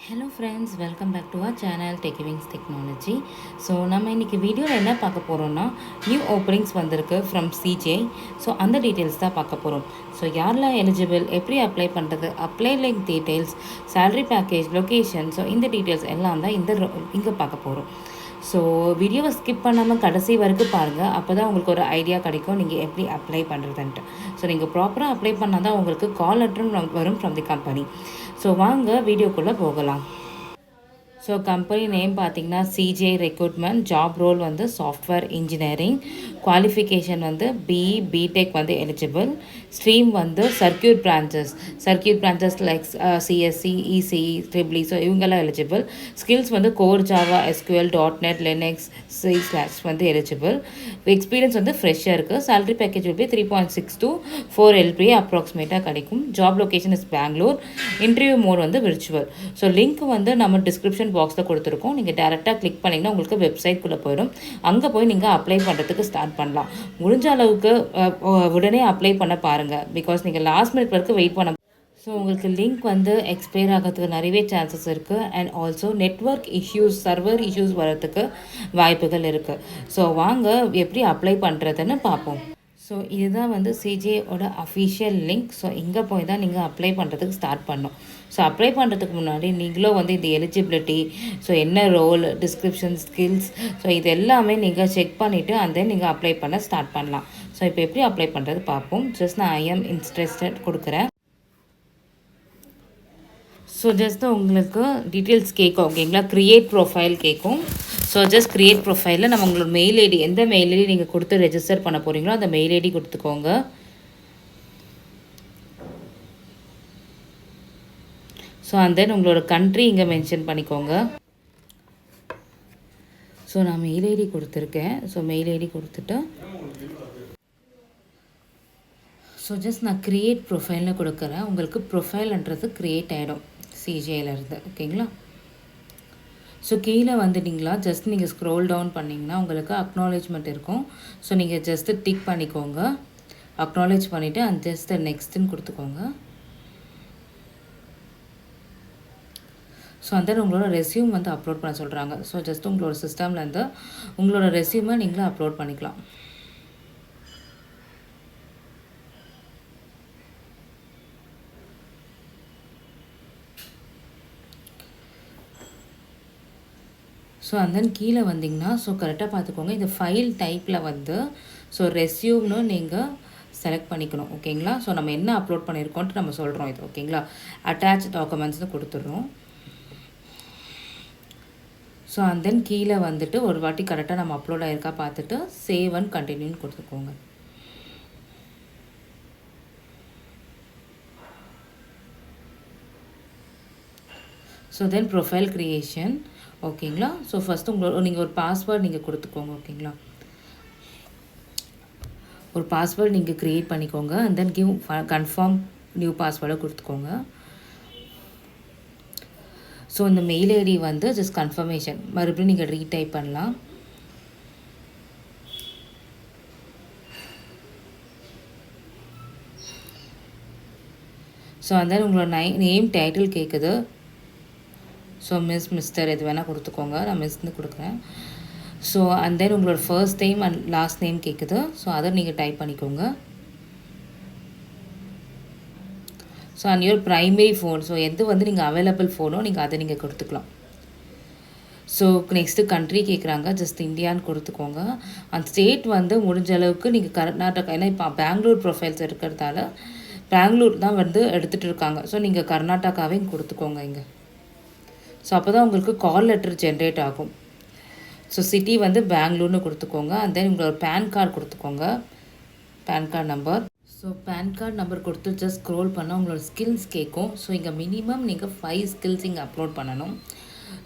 Hello friends, welcome back to our channel Tech Wings Technology. So நம்ம இன்றைக்கி வீடியோவில் என்ன பார்க்க போகிறோம்னா நியூ ஓப்பனிங்ஸ் வந்திருக்கு ஃப்ரம் CGI. ஸோ அந்த டீட்டெயில்ஸ் தான் பார்க்க போகிறோம். ஸோ யாரெல்லாம் எலிஜிபிள், எப்படி அப்ளை பண்ணுறது, apply link details, salary package, location, so இந்த டீட்டெயில்ஸ் எல்லாம் தான் இங்கே பார்க்க போகிறோம். ஸோ வீடியோவை ஸ்கிப் பண்ணாமல் கடைசி வரைக்கும் பாருங்கள். அப்போ தான் உங்களுக்கு ஒரு ஐடியா கிடைக்கும் நீங்கள் எப்படி அப்ளை பண்ணுறதுன்ட்டு. ஸோ நீங்கள் ப்ராப்பராக அப்ளை பண்ணால் தான் உங்களுக்கு கால் லெட்டரும் வரும் ஃப்ரம் தி கம்பெனி. ஸோ வாங்க வீடியோக்குள்ளே போகலாம். ஸோ கம்பெனி நேம் பார்த்தீங்கன்னா CGI ரெக்ரூட்மெண்ட். ஜாப் ரோல் வந்து சாஃப்ட்வேர் இன்ஜினியரிங். குவாலிஃபிகேஷன் வந்து BE BTech வந்து எலிஜிபிள். ஸ்ட்ரீம் வந்து circuit branches like CSC, ECE, EEE, so இவங்கெல்லாம் எலிஜிபிள். ஸ்கில்ஸ் வந்து core Java, SQL, .NET, Linux, C/ வந்து எலிஜிபிள். எக்ஸ்பீரியன்ஸ் வந்து ஃப்ரெஷ்ஷாக இருக்குது. சேலரி பேக்கேஜ் வந்து 3.6 to 4 LPA அப்ராக்சிமேட்டாக கிடைக்கும். Job location is Bangalore. Interview mode வந்து விர்ச்சுவல். ஸோ லிங்க் வந்து நம்ம டிஸ்கிரிப்ஷன் பாக்ஸில் கொடுத்துருக்கோம். நீங்கள் டேரெக்டாக கிளிக் பண்ணிங்கன்னா உங்களுக்கு வெப்சைட்குள்ளே போயிடும். அங்கே போய் நீங்கள் அப்ளை பண்ணுறதுக்கு ஸ்டார்ட் பண்ணலாம். முடிஞ்ச அளவுக்கு உடனே அப்ளை பண்ண பாருங்கள். பிகாஸ் நீங்கள் லாஸ்ட் மினிட் வரைக்கும் வெயிட் பண்ண. ஸோ உங்களுக்கு லிங்க் வந்து எக்ஸ்பயர் ஆகிறதுக்கு நிறையவே சான்சஸ் இருக்குது. And also network issues, server issues வரதுக்கு வாய்ப்புகள் இருக்குது. ஸோ வாங்க எப்படி அப்ளை பண்ணுறதுன்னு பார்ப்போம். ஸோ இதுதான் வந்து CGIயோட அஃபிஷியல் லிங்க். ஸோ இங்கே போய் தான் நீங்கள் அப்ளை பண்ணுறதுக்கு ஸ்டார்ட் பண்ணணும். ஸோ அப்ளை பண்ணுறதுக்கு முன்னாடி நீங்களும் வந்து இந்த எலிஜிபிலிட்டி, ஸோ என்ன ரோல், டிஸ்கிரிப்ஷன், ஸ்கில்ஸ், ஸோ இது எல்லாமே நீங்கள் செக் பண்ணிவிட்டு அந்த நீங்கள் அப்ளை பண்ண ஸ்டார்ட் பண்ணலாம். ஸோ இப்போ எப்படி அப்ளை பண்ணுறது பார்ப்போம். ஜஸ்ட் நான் I am interested கொடுக்குறேன். ஸோ ஜஸ்ட் உங்களுக்கு டீட்டெயில்ஸ் கேட்கும், ஓகேங்களா. க்ரியேட் ப்ரொஃபைல் கேட்கும். ஸோ ஜஸ்ட் க்ரியேட் ப்ரொஃபைலில் நம்ம உங்களோட மெயில் ஐடி, எந்த மெயில் ஐடி நீங்கள் கொடுத்து ரெஜிஸ்டர் பண்ண போகிறீங்களோ அந்த மெயில் ஐடி கொடுத்துக்கோங்க. ஸோ அண்ட் தென் உங்களோட கண்ட்ரி இங்கே மென்ஷன் பண்ணிக்கோங்க. ஸோ நான் மெயில் ஐடி கொடுத்துருக்கேன். ஸோ மெயில் ஐடி கொடுத்துட்டு ஸோ ஜஸ்ட் நான் க்ரியேட் ப்ரொஃபைல்னு கொடுக்குறேன். உங்களுக்கு ப்ரொஃபைல்ன்றது க்ரியேட் ஆகிடும் CGIலேருந்து, ஓகேங்களா. ஸோ கீழே வந்துட்டிங்களா, ஜஸ்ட் நீங்கள் ஸ்க்ரோல் டவுன் பண்ணிங்கன்னா உங்களுக்கு அக்னாலேஜ்மெண்ட் இருக்கும். ஸோ நீங்கள் ஜஸ்ட்டு டிக் பண்ணிக்கோங்க. அக்னாலேஜ் பண்ணிவிட்டு அண்ட் ஜஸ்ட் நெக்ஸ்ட்டுன்னு கொடுத்துக்கோங்க. ஸோ அந்த உங்களோட ரெஸ்யூம் வந்து அப்லோட் பண்ண சொல்கிறாங்க. ஸோ ஜஸ்ட் உங்களோட சிஸ்டம்லேருந்து உங்களோட ரெஸ்யூமை நீங்களும் அப்லோட் பண்ணிக்கலாம். ஸோ அண்ட் தென் கீழே வந்திங்கன்னா ஸோ கரெக்டாக பார்த்துக்கோங்க. இந்த ஃபைல் டைப்பில் வந்து ஸோ ரெஸ்யூம்னு நீங்கள் செலக்ட் பண்ணிக்கணும், ஓகேங்களா. ஸோ நம்ம என்ன அப்லோட் பண்ணியிருக்கோன்ட்டு நம்ம சொல்கிறோம் இது, ஓகேங்களா. அட்டாச் டாக்குமெண்ட்ஸ்னு கொடுத்துட்றோம். ஸோ அண்ட் தென் கீழே வந்துட்டு ஒரு வாட்டி கரெக்டாக நம்ம அப்லோட் ஆகிருக்கா பார்த்துட்டு சேவ் அண்ட் கண்டினியூன்னு கொடுத்துக்கோங்க. ஸோ தென் ப்ரொஃபைல் க்ரியேஷன், ஓகேங்களா. ஸோ ஃபஸ்ட்டு நீங்கள் ஒரு பாஸ்வேர்டு நீங்கள் கொடுத்துக்கோங்க, ஓகேங்களா. ஒரு பாஸ்வேர்டு நீங்கள் க்ரியேட் பண்ணிக்கோங்க. And then give confirm new பாஸ்வேர்டை கொடுத்துக்கோங்க. ஸோ இந்த மெயில் ஐடி வந்து ஜஸ்ட் கன்ஃபர்மேஷன் மறுபடியும் நீங்கள் ரீடைப் பண்ணலாம். ஸோ அண்ட் தென் உங்களோட நேம் டைட்டில் கேட்குது. ஸோ மிஸ்டர் எது வேணால் கொடுத்துக்கோங்க. நான் மிஸ்ன்னு கொடுக்குறேன். ஸோ அண்ட் தென் உங்களோட first name and last name கேட்குது. ஸோ அதை நீங்கள் டைப் பண்ணிக்கோங்க. So and your primary phone, so எது வந்து நீங்கள் அவைலபிள் ஃபோனோ நீங்கள் அதை நீங்கள் கொடுத்துக்கலாம். ஸோ நெக்ஸ்ட்டு கண்ட்ரி கேட்குறாங்க, ஜஸ்ட் இந்தியான்னு கொடுத்துக்கோங்க. அந்த ஸ்டேட் வந்து முடிஞ்ச அளவுக்கு நீங்கள் கர்நாடகா, ஏன்னா இப்போ பெங்களூர் ப்ரொஃபைல்ஸ் இருக்கிறதால பெங்களூர் தான் வந்து எடுத்துகிட்டு இருக்காங்க. ஸோ நீங்கள் கர்நாடகாவே கொடுத்துக்கோங்க இங்கே. ஸோ அப்போ தான் உங்களுக்கு கால் லெட்டர் ஜென்ரேட் ஆகும். ஸோ சிட்டி வந்து பெங்களூர்னு கொடுத்துக்கோங்க. அண்ட் தென் உங்களோட பேன் கார்டு கொடுத்துக்கோங்க, PAN card number. So PAN card number கொடுத்து ஜஸ்ட் ஸ்க்ரோல் பண்ணால் உங்களோட ஸ்கில்ஸ் கேட்கும். ஸோ இங்கே மினிமம் நீங்கள் 5 ஸ்கில்ஸ் இங்கே அப்லோட் பண்ணணும்.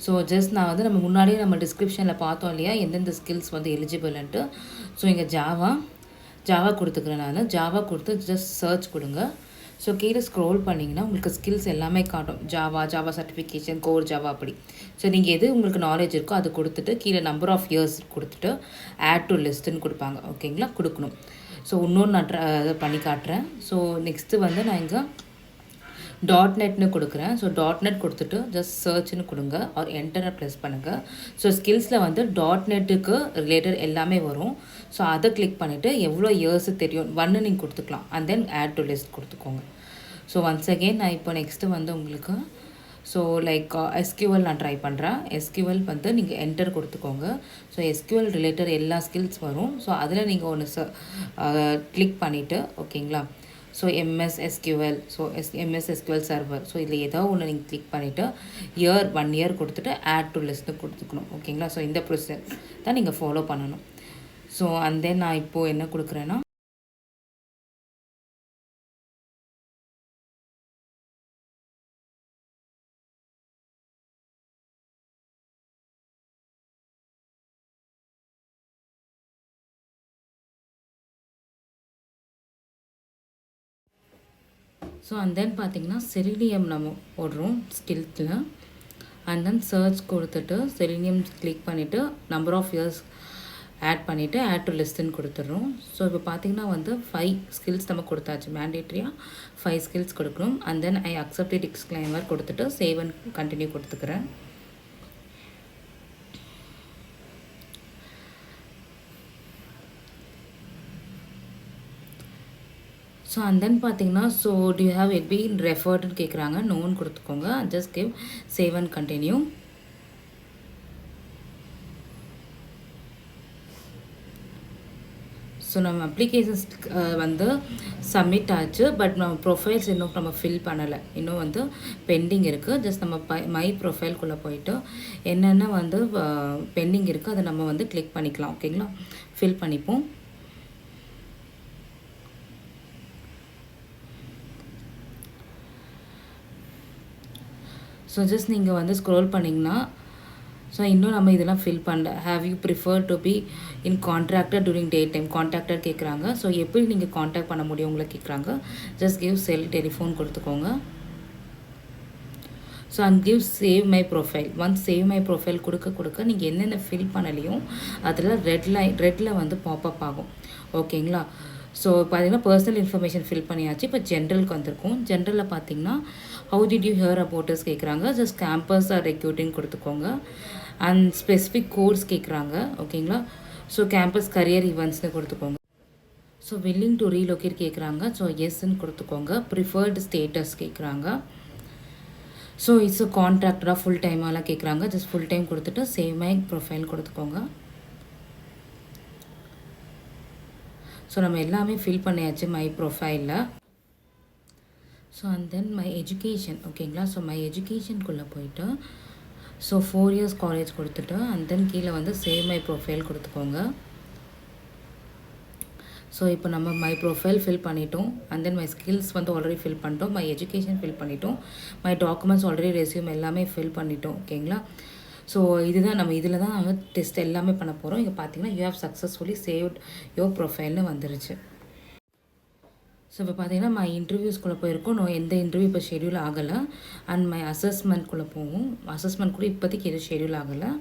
ஸோ ஜஸ்ட் நான் வந்து நம்ம முன்னாடியே நம்ம டிஸ்கிரிப்ஷனில் பார்த்தோம் இல்லையா எந்தெந்த ஸ்கில்ஸ் வந்து எலிஜிபிள்ன்ட்டு. ஸோ இங்கே ஜாவா கொடுத்துக்கிறேன் நான். ஜாவா கொடுத்து ஜஸ்ட் சர்ச் கொடுங்க. ஸோ கீழே ஸ்க்ரோல் பண்ணிங்கன்னா உங்களுக்கு ஸ்கில்ஸ் எல்லாமே காட்டும். ஜாவா சர்டிஃபிகேஷன், கோர் ஜாவா அப்படி. ஸோ நீங்கள் எது உங்களுக்கு நாலேஜ் இருக்கோ அது கொடுத்துட்டு கீழே நம்பர் ஆஃப் இயர்ஸ் கொடுத்துட்டு ஆட் டு லிஸ்ட்டுன்னு கொடுப்பாங்க, ஓகேங்களா, கொடுக்கணும். ஸோ இன்னொன்று நான் பண்ணி காட்டுறேன். ஸோ நெக்ஸ்ட்டு வந்து நான் இங்கே டாட் நெட்னு கொடுக்குறேன். ஸோ டாட் நெட் கொடுத்துட்டு ஜஸ்ட் சர்ச்னு கொடுங்க ஆர் என்டரை ப்ரெஸ் பண்ணுங்கள். ஸோ ஸ்கில்ஸில் வந்து டாட் நெட்டுக்கு ரிலேட்டட் எல்லாமே வரும். ஸோ அதை கிளிக் பண்ணிவிட்டு எவ்வளோ இயர்ஸு தெரியும் 1 நீங்கள் கொடுத்துக்கலாம். And then add to list கொடுத்துக்கோங்க. ஸோ ஒன்ஸ் அகெயின் நான் இப்போ நெக்ஸ்ட்டு வந்து உங்களுக்கு ஸோ லைக் எஸ்கியூஎல் நான் ட்ரை பண்ணுறேன். எஸ்கியூஎல் வந்து நீங்கள் என்டர் கொடுத்துக்கோங்க. ஸோ எஸ்கியூஎல் ரிலேட்டட் எல்லா ஸ்கில்ஸ் வரும். ஸோ அதில் நீங்கள் ஒன்று கிளிக் பண்ணிவிட்டு ஓகேங்களா. So MS SQL, so MS SQL server, so இதில் ஏதோ ஒன்று நீங்கள் கிளிக் பண்ணிவிட்டு 1 இயர் கொடுத்துட்டு ஆட் டு லிஸ்ட்டு கொடுத்துக்கணும். ஓகேங்களா. ஸோ இந்த ப்ரொசீஜர் தான் நீங்கள் ஃபாலோ பண்ணணும். ஸோ அண்ட் தென் நான் இப்போது என்ன கொடுக்குறேன்னா ஸோ அண்ட் தென் பார்த்திங்கன்னா செலினியம் நம்ம போடுறோம் ஸ்கில்ஸில். அண்ட் தென் சர்ச் கொடுத்துட்டு செலினியம் கிளிக் பண்ணிவிட்டு நம்பர் ஆஃப் இயர்ஸ் ஆட் பண்ணிவிட்டு ஆட் டு லிஸ்ட்டுன்னு கொடுத்துட்றோம். ஸோ இப்போ பார்த்திங்கன்னா வந்து 5 ஸ்கில்ஸ் நம்ம கொடுத்தாச்சு. மேண்டேட்ரியாக 5 ஸ்கில்ஸ் கொடுக்கணும். And then I accept disclaimer கொடுத்துட்டு சேவ் அண்ட் கண்டினியூ கொடுத்துக்கிறேன். ஸோ அண்ட் தென் பார்த்தீங்கன்னா so do you have it been ரெஃபர்டுன்னு கேட்குறாங்க. நோன்னு கொடுத்துக்கோங்க. Just give save and continue. So நம்ம அப்ளிகேஷன்ஸ் வந்து சப்மிட் ஆச்சு. பட் நம்ம ப்ரொஃபைல்ஸ் இன்னும் நம்ம ஃபில் பண்ணலை. இன்னும் வந்து பெண்டிங் இருக்குது. ஜஸ்ட் நம்ம மை ப்ரொஃபைல்குள்ளே போயிட்டு என்னென்ன வந்து பெண்டிங் இருக்குது அதை நம்ம வந்து கிளிக் பண்ணிக்கலாம். ஓகேங்களா. ஃபில் பண்ணிப்போம். ஸோ ஜஸ்ட் நீங்கள் வந்து ஸ்க்ரோல் பண்ணிங்கன்னா ஸோ இன்னும் நம்ம இதெல்லாம் ஃபில் பண்ணல. Have you prefer to be in contractor during day time. Contractor கேட்குறாங்க. ஸோ எப்படி நீங்கள் கான்டாக்ட் பண்ண முடியும் உங்களை கேட்குறாங்க. ஜஸ்ட் கிவ் செல் டெலிஃபோன் கொடுத்துக்கோங்க. So and give save my profile. Once save my profile கொடுக்க நீங்கள் என்னென்ன ஃபில் பண்ணலையும் அதில் ரெட்டில் வந்து பாப்அப் ஆகும். ஓகேங்களா. ஸோ பார்த்தீங்கன்னா பர்சனல் இன்ஃபர்மேஷன் ஃபில் பண்ணியாச்சு. இப்போ ஜென்ரலுக்கு வந்திருக்கும். ஜென்ரலில் பார்த்தீங்கன்னா ஹவு டிட் யூ ஹியர் அபவுட்டர்ஸ் கேட்குறாங்க. ஜஸ்ட் கேம்பஸ் ஆர் ரெக்ரூட்டிங் கொடுத்துக்கோங்க. அண்ட் ஸ்பெசிஃபிக் கோர்ஸ் கேட்குறாங்க. ஓகேங்களா. ஸோ கேம்பஸ் கரியர் ஈவெண்ட்ஸ்னு கொடுத்துக்கோங்க. ஸோ வில்லிங் டு ரீலொகேட் கேட்குறாங்க. ஸோ எஸ்ன்னு கொடுத்துக்கோங்க. ப்ரிஃபர்டு ஸ்டேட்டஸ் கேட்குறாங்க. ஸோ இட்ஸ் கான்ட்ராக்டராக ஃபுல் டைமாலாம் கேட்குறாங்க. ஜஸ்ட் ஃபுல் டைம் கொடுத்துட்டு சேவ் மை ப்ரொஃபைல் கொடுத்துக்கோங்க. ஸோ நம்ம எல்லாமே ஃபில் பண்ணியாச்சு மை ப்ரொஃபைலில். So and then my education. ஓகேங்களா. ஸோ மை எஜுகேஷனுக்குள்ளே போயிட்டு ஸோ 4 இயர்ஸ் காலேஜ் கொடுத்துட்டு அண்ட் தென் கீழே வந்து சேவ் மை ப்ரொஃபைல் கொடுத்துக்கோங்க. ஸோ இப்போ நம்ம மை ப்ரொஃபைல் ஃபில் பண்ணிட்டோம். அண்ட் தென் மை ஸ்கில்ஸ் வந்து ஆல்ரெடி ஃபில் பண்ணிட்டோம். மை எஜுகேஷன் ஃபில் பண்ணிட்டோம். மை டாக்குமெண்ட்ஸ் ஆல்ரெடி ரெஸ்யூம் எல்லாமே ஃபில் பண்ணிட்டோம். ஓகேங்களா. ஸோ இதுதான் நம்ம இதில் தான் நம்ம டெஸ்ட் எல்லாமே பண்ண போகிறோம். இங்கே பார்த்தீங்கன்னா you have successfully saved your ப்ரொஃபைல்னு வந்துருச்சு. ஸோ இப்போ பார்த்தீங்கன்னா மை இன்டர்வியூஸ்குள்ளே போயிருக்கோம். நான் எந்த இன்டர்வியூ இப்போ ஷெடியூல் ஆகலை. அண்ட் மை அசஸ்மெண்ட்குள்ளே போவோம். அசஸ்மெண்ட் கூட இப்போதைக்கு எதுவும் ஷெடியூல் ஆகலை.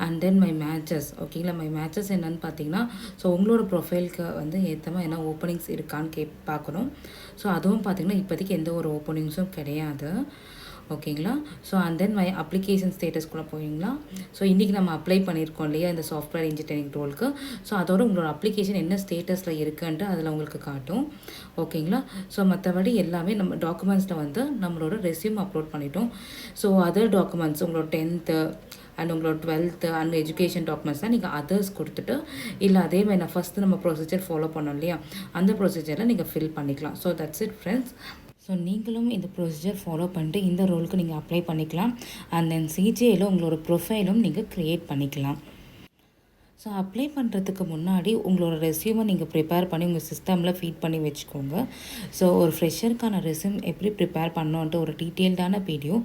And then my matches. ஓகேங்களா. மை மேட்சஸ் என்னென்னு பார்த்தீங்கன்னா ஸோ உங்களோட ப்ரொஃபைலுக்கு வந்து ஏற்றமாக என்ன ஓப்பனிங்ஸ் இருக்கான்னு பார்க்கணும். ஸோ அதுவும் பார்த்தீங்கன்னா இப்போதைக்கு எந்த ஒரு ஓப்பனிங்ஸும் கிடையாது. ஓகேங்களா. So and then my application ஸ்டேட்டஸ்குள்ளே போவீங்களா. ஸோ இன்றைக்கி நம்ம அப்ளை பண்ணியிருக்கோம் இல்லையா இந்த சாஃப்ட்வேர் இன்ஜினியரிங் ரோலுக்கு. ஸோ அதோட உங்களோட அப்ளிகேஷன் என்ன ஸ்டேட்டஸில் இருக்குன்ட்டு அதில் உங்களுக்கு காட்டும். ஓகேங்களா. ஸோ மற்றபடி எல்லாமே நம்ம டாக்குமெண்ட்ஸில் வந்து நம்மளோட ரெஸ்யூம் அப்லோட் பண்ணிட்டோம். ஸோ அதர் டாக்குமெண்ட்ஸ் உங்களோட 10th அண்ட் உங்களோட 12th அண்ட் எஜுகேஷன் டாக்குமெண்ட்ஸ் தான் நீங்கள் அதர்ஸ் கொடுத்துட்டு இல்லை அதே மாதிரி நான் ஃபஸ்ட்டு நம்ம ப்ரொசீஜர் ஃபாலோ பண்ணோம் இல்லையா அந்த ப்ரொசீஜரில் நீங்கள் ஃபில் பண்ணிக்கலாம். So that's it friends. So நீங்களும் இந்த ப்ரொசீஜர் ஃபாலோ பண்ணிட்டு இந்த ரோலுக்கு நீங்கள் அப்ளை பண்ணிக்கலாம். அண்ட் தென் சிஜேயில் உங்களோட ப்ரொஃபைலும் நீங்கள் க்ரியேட் பண்ணிக்கலாம். ஸோ அப்ளை பண்ணுறதுக்கு முன்னாடி உங்களோட ரெஸ்யூமை நீங்கள் ப்ரிப்பேர் பண்ணி உங்கள் சிஸ்டமில் ஃபீட் பண்ணி வச்சுக்கோங்க. ஸோ ஒரு ஃப்ரெஷருக்கான ரெஸ்யூம் எப்படி ப்ரிப்பேர் பண்ணோன்ட்டு ஒரு டீட்டெயில்டான வீடியோ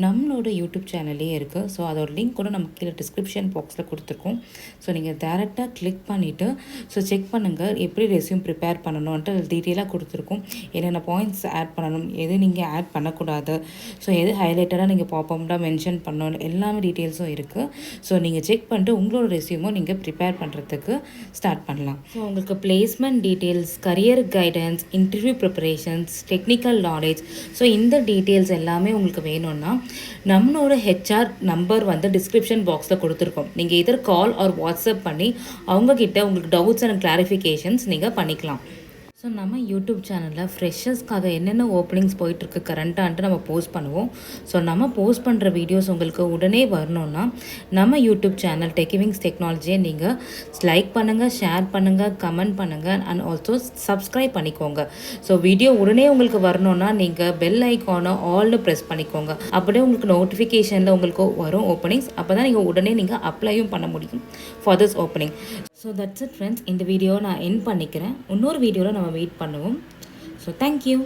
நம்மளோட யூடியூப் சேனல்லே இருக்குது. ஸோ அதோட லிங்க் கூட நம்ம கீழே டிஸ்கிரிப்ஷன் பாக்ஸில் கொடுத்துருக்கோம். ஸோ நீங்கள் டேரெக்டாக கிளிக் பண்ணிவிட்டு ஸோ செக் பண்ணுங்கள் எப்படி ரெஸ்யூம் ப்ரிப்பேர் பண்ணணுன்ட்டு டீட்டெயிலாக கொடுத்துருக்கோம். என்னென்ன பாயிண்ட்ஸ் ஆட் பண்ணணும், எது நீங்கள் ஆட் பண்ணக்கூடாது, ஸோ எது ஹைலைட்டடாக நீங்கள் பாப்பம்டாக மென்ஷன் பண்ணணும் எல்லாமே டீட்டெயில்ஸும் இருக்குது. ஸோ நீங்கள் செக் பண்ணிட்டு உங்களோட ரெஸ்யூமும் நீங்கள் ப்ரிப்பேர் பண்ணுறதுக்கு ஸ்டார்ட் பண்ணலாம். ஸோ உங்களுக்கு placement details, career guidance, interview preparations, technical knowledge, so இந்த டீட்டெயில்ஸ் எல்லாமே உங்களுக்கு வேணும்னா நம்மளோட ஹெச்ஆர் நம்பர் வந்து டிஸ்கிரிப்ஷன் பாக்ஸில் கொடுத்துருக்கோம். நீங்கள் எதர் கால் ஆர் வாட்ஸ்அப் பண்ணி அவங்கக்கிட்ட உங்களுக்கு டவுட்ஸ் அண்ட் கிளாரிஃபிகேஷன்ஸ் நீங்கள் பண்ணிக்கலாம். ஸோ நம்ம யூடியூப் சேனலில் ஃப்ரெஷர்ஸ்க்காக என்னென்ன ஓப்பனிங்ஸ் போயிட்டுருக்கு கரண்ட்டான்ட்டு நம்ம போஸ்ட் பண்ணுவோம். ஸோ நம்ம போஸ்ட் பண்ணுற வீடியோஸ் உங்களுக்கு உடனே வரணுன்னா நம்ம யூடியூப் சேனல் டெக்கிவிங்ஸ் டெக்னாலஜியை நீங்கள் லைக் பண்ணுங்கள், ஷேர் பண்ணுங்கள், கமெண்ட் பண்ணுங்கள் அண்ட் ஆல்சோ சப்ஸ்கிரைப் பண்ணிக்கோங்க. ஸோ வீடியோ உடனே உங்களுக்கு வரணுன்னா நீங்கள் பெல் ஐக்கானை ஆல்னு ப்ரெஸ் பண்ணிக்கோங்க. அப்படியே உங்களுக்கு நோட்டிஃபிகேஷனில் உங்களுக்கு வரும் ஓப்பனிங்ஸ். அப்போ தான் நீங்கள் அப்ளையும் பண்ண முடியும் for this opening. So that's it friends. இந்த வீடியோ நான் எண்ட் பண்ணிக்கிறேன். இன்னொரு வீடியோவில் நம்ம வெயிட் பண்ணுவோம். So thank you.